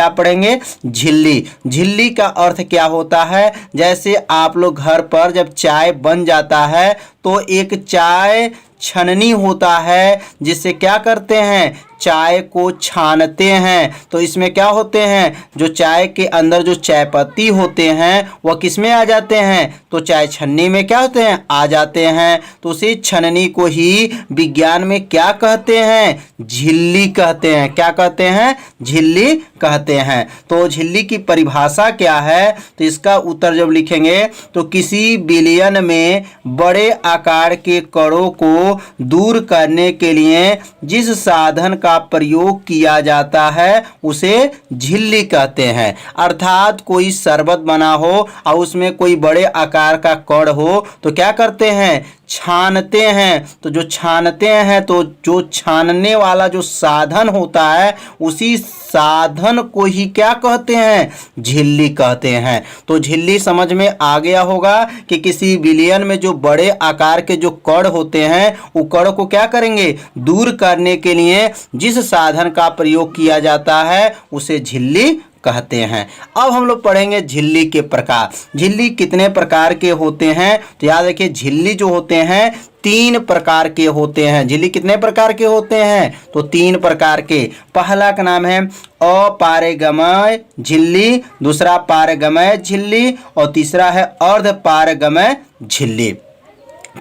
क्या पढ़ेंगे? झिल्ली। झिल्ली का अर्थ क्या होता है? जैसे आप लोग घर पर जब चाय बन जाता है तो एक चाय छननी होता है जिससे क्या करते हैं? चाय को छानते हैं। तो इसमें क्या होते हैं? जो चाय के अंदर जो चाय पत्ती होते हैं वह किस में आ जाते हैं? तो चाय छन्नी में क्या होते हैं? आ जाते हैं। तो उसी छननी को ही विज्ञान में क्या कहते हैं? झिल्ली कहते हैं। क्या कहते हैं? झिल्ली कहते हैं। तो झिल्ली की परिभाषा क्या है? तो इसका उत्तर जब लिखेंगे तो किसी विलयन में बड़े आकार के कणों को दूर करने के लिए जिस साधन का प्रयोग किया जाता है उसे झिल्ली कहते हैं। अर्थात कोई शरबत बना हो और उसमें कोई बड़े आकार का कण हो तो क्या करते हैं? छानते हैं। तो जो छानते हैं तो जो छानने वाला जो साधन होता है उसी साधन को ही क्या कहते हैं? झिल्ली कहते हैं। तो झिल्ली समझ में आ गया होगा कि किसी विलयन में जो बड़े आकार के जो कण होते हैं वो कण को क्या करेंगे? दूर करने के लिए जिस साधन का प्रयोग किया जाता है उसे झिल्ली कहते हैं। अब हम लोग पढ़ेंगे झिल्ली के प्रकार। झिल्ली कितने प्रकार के होते हैं? तो याद रखिए झिल्ली जो होते हैं 3 प्रकार के होते हैं। झिल्ली कितने प्रकार के होते हैं? तो 3 प्रकार के। पहला का नाम है अपारगमय झिल्ली, दूसरा पारगमय झिल्ली और तीसरा है अर्धपारगमय झिल्ली।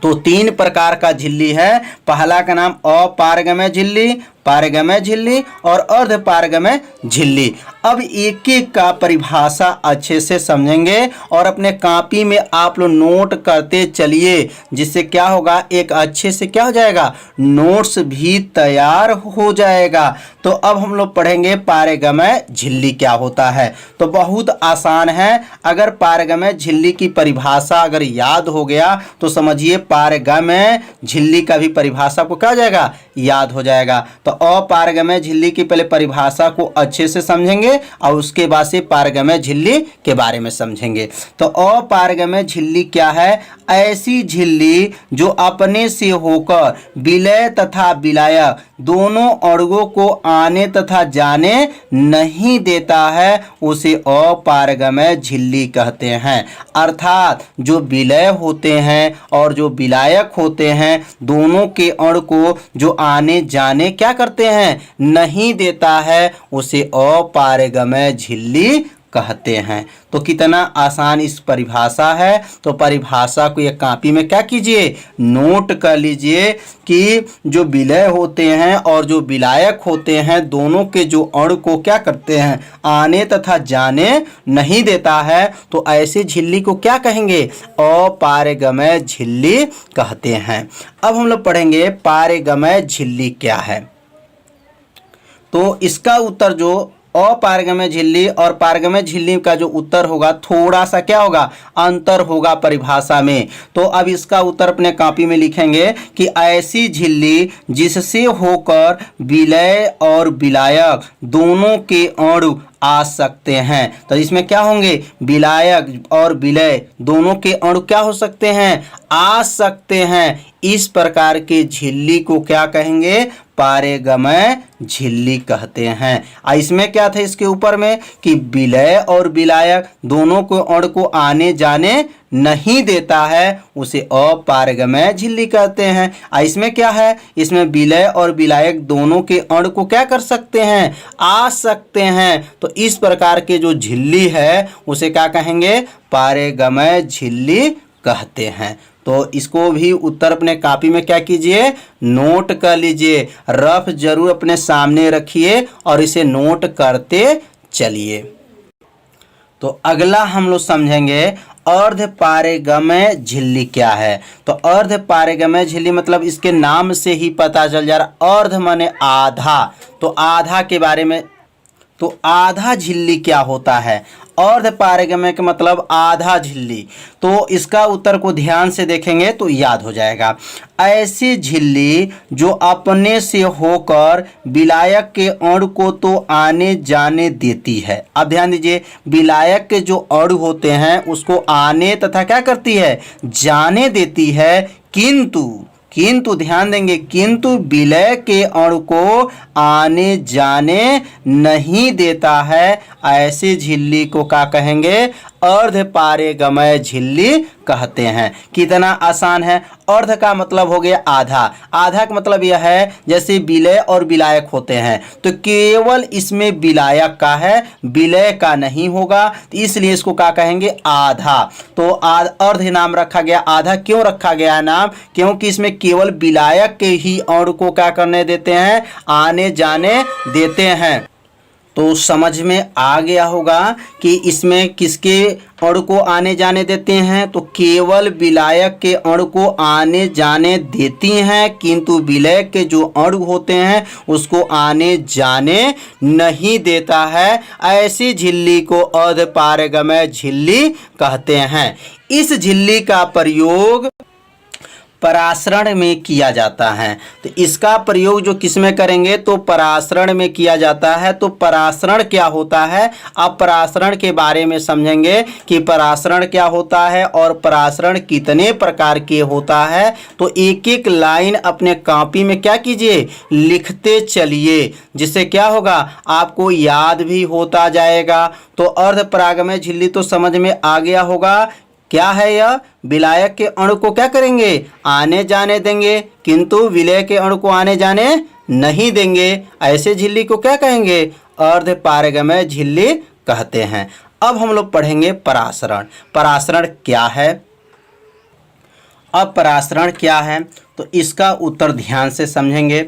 तो 3 प्रकार का झिल्ली है। पहला का नाम अपारगमय झिल्ली, पारगमय झिल्ली और अर्धपारगमय झिल्ली। अब एक एक का परिभाषा अच्छे से समझेंगे और अपने कॉपी में आप लोग नोट करते चलिए, जिससे क्या होगा? एक अच्छे से क्या हो जाएगा? नोट्स भी तैयार हो जाएगा। तो अब हम लोग पढ़ेंगे पारगमय झिल्ली क्या होता है। तो बहुत आसान है। अगर पारगमय झिल्ली की परिभाषा अगर याद हो गया तो समझिए पारगमय झिल्ली का भी परिभाषा को क्या हो जाएगा? याद हो जाएगा। तो अपारगमय झिल्ली की पहले परिभाषा को अच्छे से समझेंगे और उसके बाद से पारगमय झिल्ली के बारे में समझेंगे। तो अपारगमय झिल्ली क्या है? ऐसी झिल्ली जो अपने से होकर विलय तथा विलायक दोनों अणुओं को आने तथा जाने नहीं देता है उसे अपारगमय झिल्ली कहते हैं। अर्थात जो विलय होते हैं और जो विलायक होते हैं दोनों के अणु को जो आने जाने क्या करते हैं? नहीं देता है उसे अपारगमय झिल्ली कहते हैं। तो कितना आसान इस परिभाषा है। तो परिभाषा को एक कॉपी में क्या कीजिए? नोट कर लीजिए कि जो विलय होते हैं और जो विलायक होते हैं दोनों के जो अणु को क्या करते हैं? आने तथा जाने नहीं देता है। तो ऐसी झिल्ली को क्या कहेंगे? अपारगमय झिल्ली कहते हैं। अब हम लोग पढ़ेंगे पारगमय झिल्ली क्या है। तो इसका उत्तर जो अपारगमय झिल्ली और पारगमय झिल्ली का जो उत्तर होगा थोड़ा सा क्या होगा? अंतर होगा परिभाषा में। तो अब इसका उत्तर अपने कॉपी में लिखेंगे कि ऐसी झिल्ली जिससे होकर विलय और विलायक दोनों के अणु आ सकते हैं। तो इसमें क्या होंगे? विलायक और विलय दोनों के अणु क्या हो सकते हैं? आ सकते हैं। इस प्रकार के झिल्ली को क्या कहेंगे? पारगमय झिल्ली कहते हैं। इसमें क्या था इसके ऊपर में कि विलय और विलायक दोनों को अणु को आने जाने नहीं देता है उसे अपारगमय झिल्ली कहते हैं। इसमें क्या है? इसमें विलय और विलायक दोनों के अणु को क्या कर सकते हैं? आ सकते हैं। तो इस प्रकार के जो झिल्ली है उसे क्या कहेंगे? पारगमय झिल्ली कहते हैं। तो इसको भी उत्तर अपने कॉपी में क्या कीजिए? नोट कर लीजिए। रफ जरूर अपने सामने रखिए और इसे नोट करते चलिए। तो अगला हम लोग समझेंगे अर्धपारगमय झिल्ली क्या है। तो अर्धपारगमय झिल्ली मतलब इसके नाम से ही पता चल जा रहा। अर्ध माने आधा। तो आधा के बारे में, तो आधा झिल्ली क्या होता है? अर्धपारगमय का मतलब आधा झिल्ली। तो इसका उत्तर को ध्यान से देखेंगे तो याद हो जाएगा। ऐसी झिल्ली जो अपने से होकर विलायक के अणु को तो आने जाने देती है। अब ध्यान दीजिए, विलायक के जो अणु होते हैं उसको आने तथा क्या करती है? जाने देती है। किंतु ध्यान देंगे, किंतु विलय के अणु को आने जाने नहीं देता है, ऐसी झिल्ली को क्या कहेंगे? अर्धपारगमय झिल्ली कहते हैं। कितना आसान है। अर्ध का मतलब हो गया आधा, आधा का मतलब यह है जैसे विलय और विलायक होते हैं तो केवल इसमें विलायक का है, विलय का नहीं होगा, तो इसलिए इसको क्या कहेंगे? आधा। तो अर्ध नाम रखा गया। आधा क्यों रखा गया नाम? क्योंकि इसमें केवल विलायक के ही अणु को क्या करने देते हैं? आने जाने देते हैं। तो समझ में आ गया होगा कि इसमें किसके अणु को आने जाने देते हैं? तो केवल विलायक के अणु को आने जाने देती हैं, किंतु विलय के जो अणु होते हैं उसको आने जाने नहीं देता है। ऐसी झिल्ली को अर्धपारगमय झिल्ली कहते हैं। इस झिल्ली का प्रयोग परासरण में किया जाता है। तो इसका प्रयोग जो किस में करेंगे? तो परासरण में किया जाता है। तो परासरण क्या होता है? अब परासरण के बारे में समझेंगे कि परासरण क्या होता है और परासरण कितने प्रकार के होता है। तो एक एक लाइन अपने कॉपी में क्या कीजिए? लिखते चलिए, जिससे क्या होगा? आपको याद भी होता जाएगा। तो अर्धपरागमय झिल्ली तो समझ में आ गया होगा। क्या है यह? विलायक के अणु को क्या करेंगे? आने जाने देंगे, किंतु विलय के अणु को आने जाने नहीं देंगे। ऐसे झिल्ली को क्या कहेंगे? अर्धपारगमय झिल्ली कहते हैं। अब हम लोग पढ़ेंगे परासरण। परासरण क्या है? अब परासरण क्या है तो इसका उत्तर ध्यान से समझेंगे।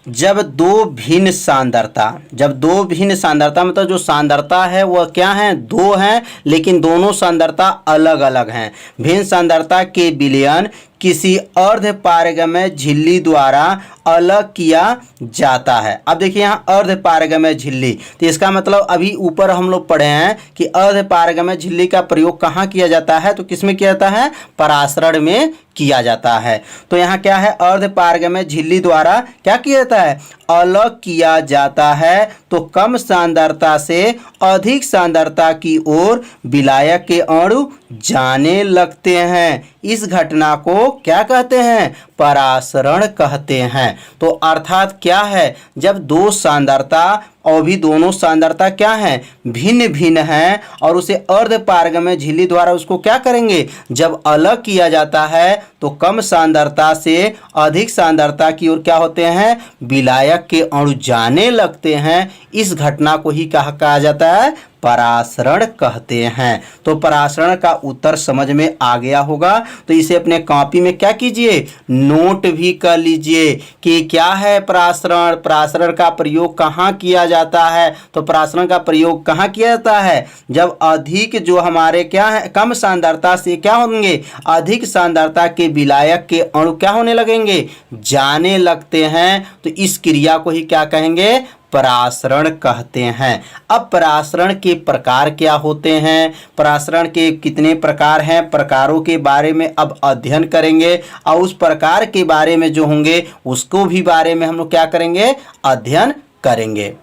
जब दो भिन्न सांद्रता मतलब जो सांद्रता है वह क्या है? दो हैं, लेकिन दोनों सांद्रता अलग अलग हैं। भिन्न सांद्रता के विलयन किसी अर्धपारगमय झिल्ली द्वारा अलग किया जाता है। अब देखिए यहाँ अर्धपारगमय झिल्ली, तो इसका मतलब अभी ऊपर हम लोग पढ़े हैं कि अर्धपारगमय झिल्ली का प्रयोग कहाँ किया जाता है? तो किसमें किया जाता है? परासरण में किया जाता है। तो यहाँ क्या है? अर्धपारगमय झिल्ली द्वारा क्या किया जाता है? अलग किया जाता है। तो कम सांद्रता से अधिक सांद्रता की ओर विलायक के अणु जाने लगते हैं। इस घटना को क्या कहते हैं? परासरण कहते हैं। तो अर्थात क्या है? जब दो सांद्रता और भी दोनों सांद्रता क्या है? भिन्न भिन्न हैं और उसे अर्धपारगमय झिल्ली द्वारा उसको क्या करेंगे? जब अलग किया जाता है तो कम सांद्रता से अधिक सांद्रता की ओर क्या होते हैं? विलायक के अणु जाने लगते हैं। इस घटना को ही कहा जाता है? परासरण कहते हैं। तो परासरण का उत्तर समझ में आ गया होगा। तो इसे अपने कॉपी में क्या कीजिए? नोट भी कर लीजिए कि क्या है परासरण, परासरण का प्रयोग कहाँ किया जाता है। तो परासरण का प्रयोग कहाँ किया जाता है? जब अधिक जो हमारे क्या है? कम सांद्रता से क्या होंगे? अधिक सांद्रता के विलायक के अणु क्या होने लगेंगे? जाने लगते हैं। तो इस क्रिया को ही क्या कहेंगे? परासरण कहते हैं। अब परासरण के प्रकार क्या होते हैं? परासरण के कितने प्रकार हैं? प्रकारों के बारे में अब अध्ययन करेंगे और उस प्रकार के बारे में जो होंगे उसको भी बारे में हम लोग क्या करेंगे? अध्ययन करेंगे।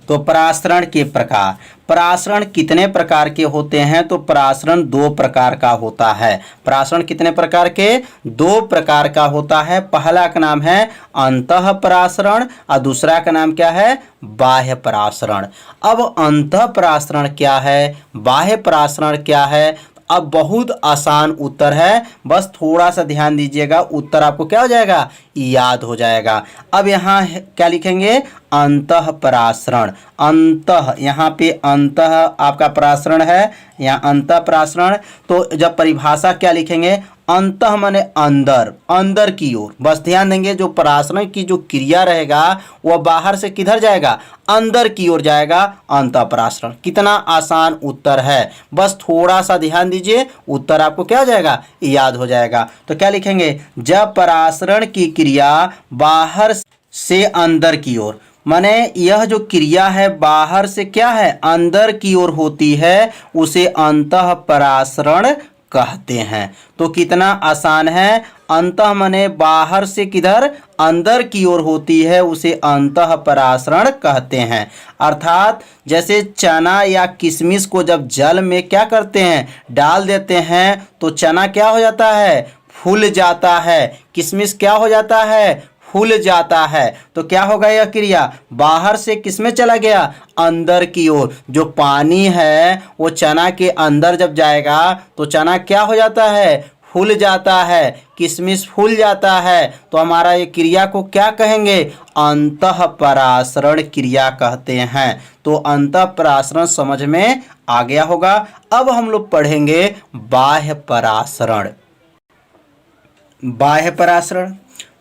तो परासरण के प्रकार, परासरण कितने प्रकार के होते हैं? तो परासरण दो प्रकार का होता है। परासरण कितने प्रकार के? दो प्रकार का होता है। पहला का नाम है अंतः परासरण और दूसरा का नाम क्या है? बाह्य परासरण। अब अंतः परासरण क्या है? बाह्य परासरण क्या है? अब बहुत आसान उत्तर है, बस थोड़ा सा ध्यान दीजिएगा, उत्तर आपको क्या हो जाएगा? याद हो जाएगा। अब यहाँ क्या लिखेंगे? अंतः परासरण। अंतः, यहाँ पे अंतः आपका परासरण है, यहाँ अंतः परासरण। तो जब परिभाषा क्या लिखेंगे? अंतः माने अंदर, अंदर की ओर। बस ध्यान देंगे जो परासरण की जो क्रिया रहेगा वह बाहर से किधर जाएगा? अंदर की ओर जाएगा। अंतः परासरण। कितना आसान उत्तर है, बस थोड़ा सा ध्यान दीजिए, उत्तर आपको क्या हो जाएगा? याद हो जाएगा। तो क्या लिखेंगे? जब परासरण की क्रिया बाहर से अंदर की ओर, माने यह जो क्रिया है बाहर से क्या है? अंदर की ओर होती है, उसे अंतः परासरण कहते हैं। तो कितना आसान है। अंतः माने बाहर से किधर? अंदर की ओर होती है, उसे अंतः परासरण कहते हैं। अर्थात जैसे चना या किशमिश को जब जल में क्या करते हैं? डाल देते हैं तो चना क्या हो जाता है? फूल जाता है। किसमिस क्या हो जाता है? फूल जाता है। तो क्या होगा यह क्रिया? बाहर से किसमें चला गया? अंदर की ओर। जो पानी है वो चना के अंदर जब जाएगा तो चना क्या हो जाता है? फूल जाता है। किसमिस फूल जाता है। तो हमारा ये क्रिया को क्या कहेंगे? अंतःपरासरण क्रिया कहते हैं। तो अंतःपरासरण समझ में आ गया होगा। अब हम लोग पढ़ेंगे बाह्य परासरण। बाह्य परासरण,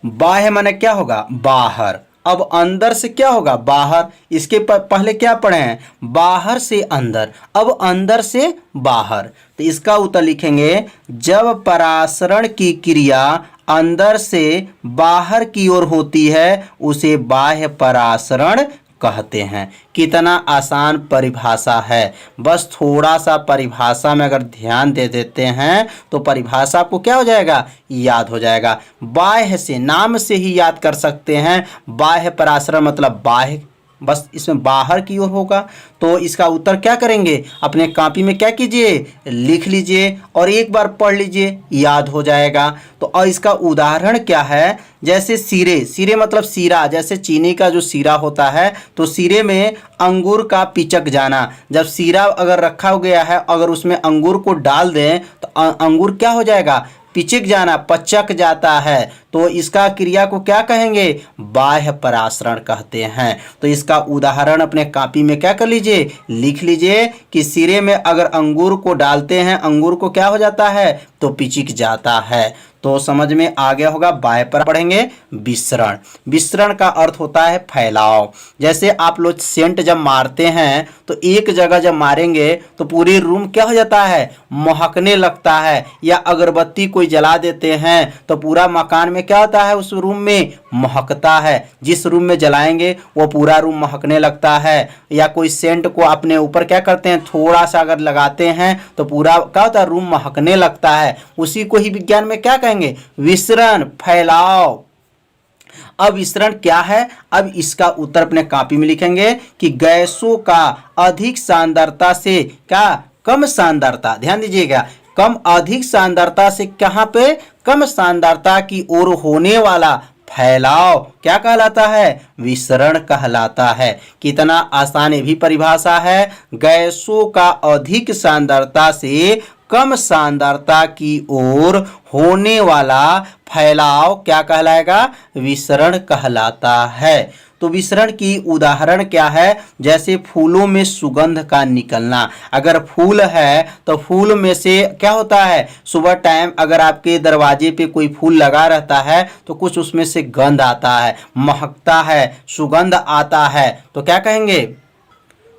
बाह्य माने क्या होगा? बाहर। अब अंदर से क्या होगा? बाहर। इसके पहले क्या पढ़े हैं? बाहर से अंदर। अब अंदर से बाहर। तो इसका उत्तर लिखेंगे, जब परासरण की क्रिया अंदर से बाहर की ओर होती है उसे बाह्य परासरण कहते हैं। कितना आसान परिभाषा है। बस थोड़ा सा परिभाषा में अगर ध्यान दे देते हैं तो परिभाषा आपको क्या हो जाएगा? याद हो जाएगा। बाह्य से, नाम से ही याद कर सकते हैं। बाह्य परासरण मतलब बाह्य, बस इसमें बाहर की ओर होगा। तो इसका उत्तर क्या करेंगे? अपने कॉपी में क्या कीजिए? लिख लीजिए और एक बार पढ़ लीजिए, याद हो जाएगा। तो और इसका उदाहरण क्या है? जैसे सिरे, सिरे मतलब सीरा, जैसे चीनी का जो सीरा होता है तो सिरे में अंगूर का पिचक जाना। जब सीरा अगर रखा गया है, अगर उसमें अंगूर को डाल दें तो अंगूर क्या हो जाएगा? पिचक जाना, पचक जाता है। तो इसका क्रिया को क्या कहेंगे? बाह्य परासरण कहते हैं। तो इसका उदाहरण अपने कॉपी में क्या कर लीजिए? लिख लीजिए कि सिरे में अगर अंगूर को डालते हैं, अंगूर को क्या हो जाता है? तो पिचक जाता है। तो समझ में आ गया होगा। बाह्य पर पढ़ेंगे विसरण। विसरण का अर्थ होता है फैलाव। जैसे आप लोग सेंट जब मारते हैं तो एक जगह जब मारेंगे तो पूरी रूम क्या हो जाता है? महकने लगता है। या अगरबत्ती कोई जला देते हैं तो पूरा मकान में क्या होता है? उस रूम में महकता है। जिस रूम में जलाएंगे वो पूरा रूम महकने लगता है। या कोई सेंट को अपने ऊपर क्या करते हैं? थोड़ा सा अगर लगाते हैं तो पूरा क्या होता है? रूम महकने लगता है। उसी को ही विज्ञान में क्या कहेंगे? विसरण, फैलाव। अब विसरण क्या है? अब इसका उत्तर अपने कॉपी में लिखेंगे कि गैसों का अधिक सांद्रता से क्या? कम सांद्रता, ध्यान दीजिएगा, कम अधिक सांद्रता से कहां पे? कम सांद्रता की ओर होने वाला फैलाव क्या कहलाता है? विसरण कहलाता है। कितना आसान ये भी परिभाषा है। गैसों का अधिक सांद्रता से कम सांद्रता की ओर होने वाला फैलाव क्या कहलाएगा? विसरण कहलाता है। तो विसरण की उदाहरण क्या है? जैसे फूलों में सुगंध का निकलना। अगर फूल है तो फूल में से क्या होता है? सुबह टाइम अगर आपके दरवाजे पे कोई फूल लगा रहता है तो कुछ उसमें से गंध आता है, महकता है, सुगंध आता है। तो क्या कहेंगे?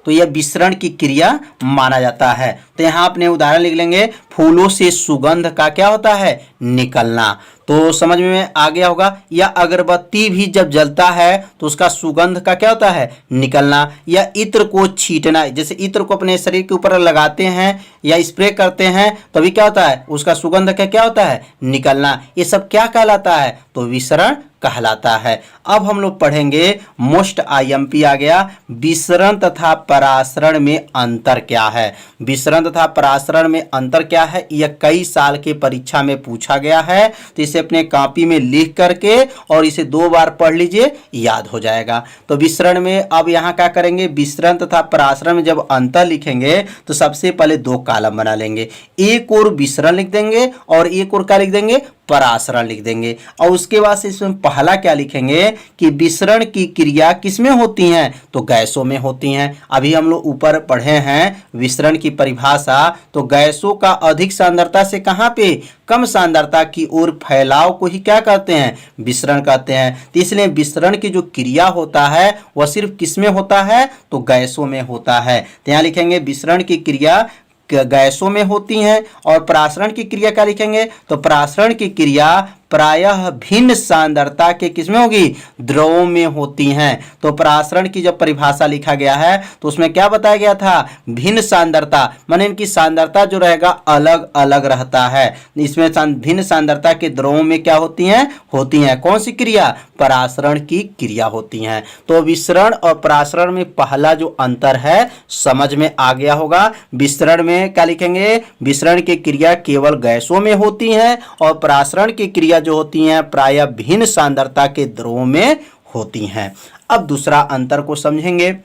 तो यह विसरण की क्रिया माना जाता है। तो यहाँ अपने उदाहरण लिख लेंगे, फूलों से सुगंध का क्या होता है? निकलना। तो समझ में आ गया होगा। या अगरबत्ती भी जब जलता है तो उसका सुगंध का क्या होता है? निकलना। या इत्र को छींटना, जैसे इत्र को अपने शरीर के ऊपर लगाते हैं या स्प्रे करते हैं तभी क्या होता है? उसका सुगंध का क्या होता है? निकलना। ये सब क्या कहलाता है? तो विसरण कहलाता है। अब हम लोग पढ़ेंगे, मोस्ट आईएमपी आ गया, विसरण तथा परासरण में अंतर क्या है? विसरण तथा परासरण में अंतर क्या है? यह कई साल के परीक्षा में पूछा गया है। तो इसे अपने कॉपी में लिख करके और इसे 2 बार पढ़ लीजिए, याद हो जाएगा। तो विसरण में अब यहाँ क्या करेंगे? विसरण तथा परासरण में जब अंतर लिखेंगे तो सबसे पहले 2 कॉलम बना लेंगे। एक और विसरण लिख देंगे और एक और क्या लिख देंगे? परासरण लिख देंगे। और उसके बाद से इसमें पहला क्या लिखेंगे कि विसरण की क्रिया किसमें होती हैं? तो गैसों में होती हैं। अभी हम लोग ऊपर पढ़े हैं विसरण की परिभाषा। तो गैसों का अधिक सांद्रता से कहां पे? कम सांद्रता की ओर फैलाव को ही क्या कहते हैं? विसरण कहते हैं। तो इसलिए विसरण की जो क्रिया होता है वह सिर्फ किसमें होता है? तो गैसों में होता है। तो यहां लिखेंगे विसरण की क्रिया गैसों में होती हैं। और परासरण की क्रिया क्या लिखेंगे? तो परासरण की क्रिया प्रायः भिन्न सांद्रता के किसमें होगी, द्रवों में होती हैं। तो परासरण की जब परिभाषा लिखा गया है तो उसमें क्या बताया गया था, भिन्न सांद्रता, माने इनकी सांद्रता जो रहेगा अलग अलग रहता है। इसमें भिन्न सांद्रता के द्रवों में क्या होती हैं कौन सी क्रिया, परासरण की क्रिया होती हैं। तो विसरण और परासरण में पहला जो अंतर है समझ में आ गया होगा। विसरण में क्या लिखेंगे, विसरण की क्रिया केवल गैसों में होती है और परासरण की क्रिया जो होती है प्रायः भिन्न सांद्रता के द्रवों में होती हैं। अब दूसरा अंतर को समझेंगे।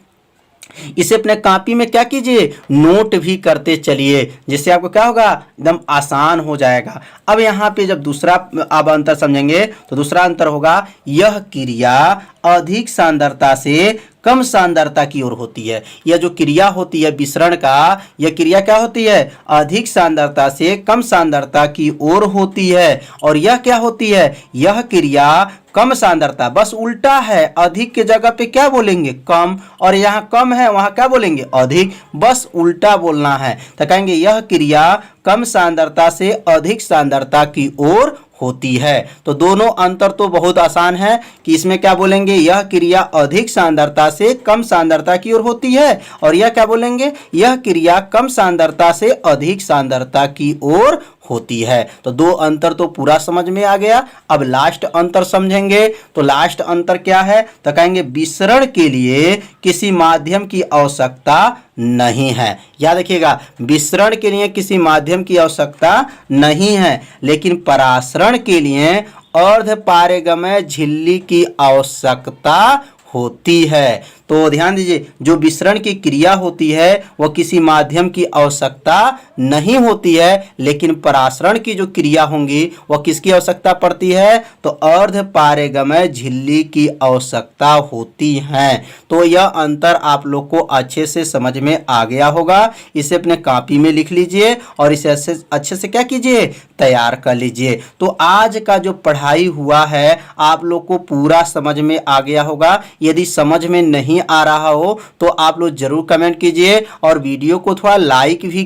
इसे अपने कॉपी में क्या कीजिए, नोट भी करते चलिए, जिससे आपको क्या होगा, एकदम आसान हो जाएगा। अब यहाँ पे जब दूसरा अब अंतर समझेंगे तो दूसरा अंतर होगा, यह क्रिया अधिक सांद्रता से कम सांद्रता की ओर होती है। यह जो क्रिया होती है विसरण का, यह क्रिया क्या होती है, अधिक सांद्रता से कम सांद्रता की ओर होती है। और यह क्या होती है, यह क्रिया कम सांद्रता, बस उल्टा है, अधिक के जगह पे क्या बोलेंगे, कम, और यहाँ कम है वहां क्या बोलेंगे, अधिक, बस उल्टा बोलना है। तो कहेंगे यह क्रिया कम सांद्रता से अधिक सांद्रता की ओर होती है। तो दोनों अंतर तो बहुत आसान है कि इसमें क्या बोलेंगे, यह क्रिया अधिक सांद्रता से कम सांद्रता की ओर होती है, और यह क्या बोलेंगे, यह क्रिया कम सांद्रता से अधिक सांद्रता की ओर होती है। तो दो अंतर तो पूरा समझ में आ गया। अब लास्ट अंतर समझेंगे। तो लास्ट अंतर क्या है, तो कहेंगे विसरण के लिए किसी माध्यम की आवश्यकता नहीं है। याद रखिएगा, विसरण के लिए किसी माध्यम की आवश्यकता नहीं है, लेकिन परासरण के लिए अर्धपारगम्य झिल्ली की आवश्यकता होती है। तो ध्यान दीजिए, जो विसरण की क्रिया होती है वह किसी माध्यम की आवश्यकता नहीं होती है, लेकिन परासरण की जो क्रिया होंगी वह किसकी आवश्यकता पड़ती है, तो अर्धपारगम्य झिल्ली की आवश्यकता होती है। तो यह अंतर आप लोग को अच्छे से समझ में आ गया होगा। इसे अपने कॉपी में लिख लीजिए और इसे अच्छे से क्या कीजिए, तैयार कर लीजिए। तो आज का जो पढ़ाई हुआ है आप लोग को पूरा समझ में आ गया होगा। यदि समझ में नहीं आ रहा हो तो आप लोग जरूर कमेंट कीजिए और वीडियो को थोड़ा लाइक भी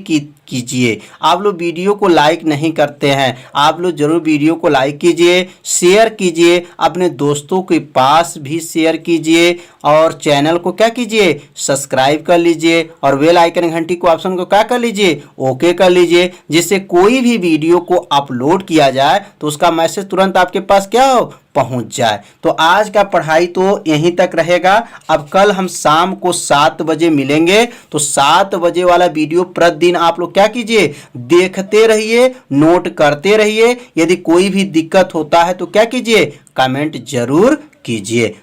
कीजिए। आप लोग वीडियो को लाइक नहीं करते हैं, आप लोग जरूर वीडियो को लाइक कीजिए, शेयर कीजिए, अपने दोस्तों के पास भी शेयर कीजिए और चैनल को क्या कीजिए, सब्सक्राइब कर लीजिए और बेल आइकन घंटी को ऑप्शन को क्या कर लीजिए, ओके कर लीजिए, जिससे कोई भी वीडियो को अपलोड किया जाए तो उसका मैसेज तुरंत आपके पास क्या हो, पहुंच जाए। तो आज का पढ़ाई तो यहीं तक रहेगा। अब कल हम शाम को 7 बजे मिलेंगे। तो 7 बजे वाला वीडियो प्रतिदिन आप लोग क्या कीजिए, देखते रहिए, नोट करते रहिए। यदि कोई भी दिक्कत होता है तो क्या कीजिए, कमेंट जरूर कीजिए।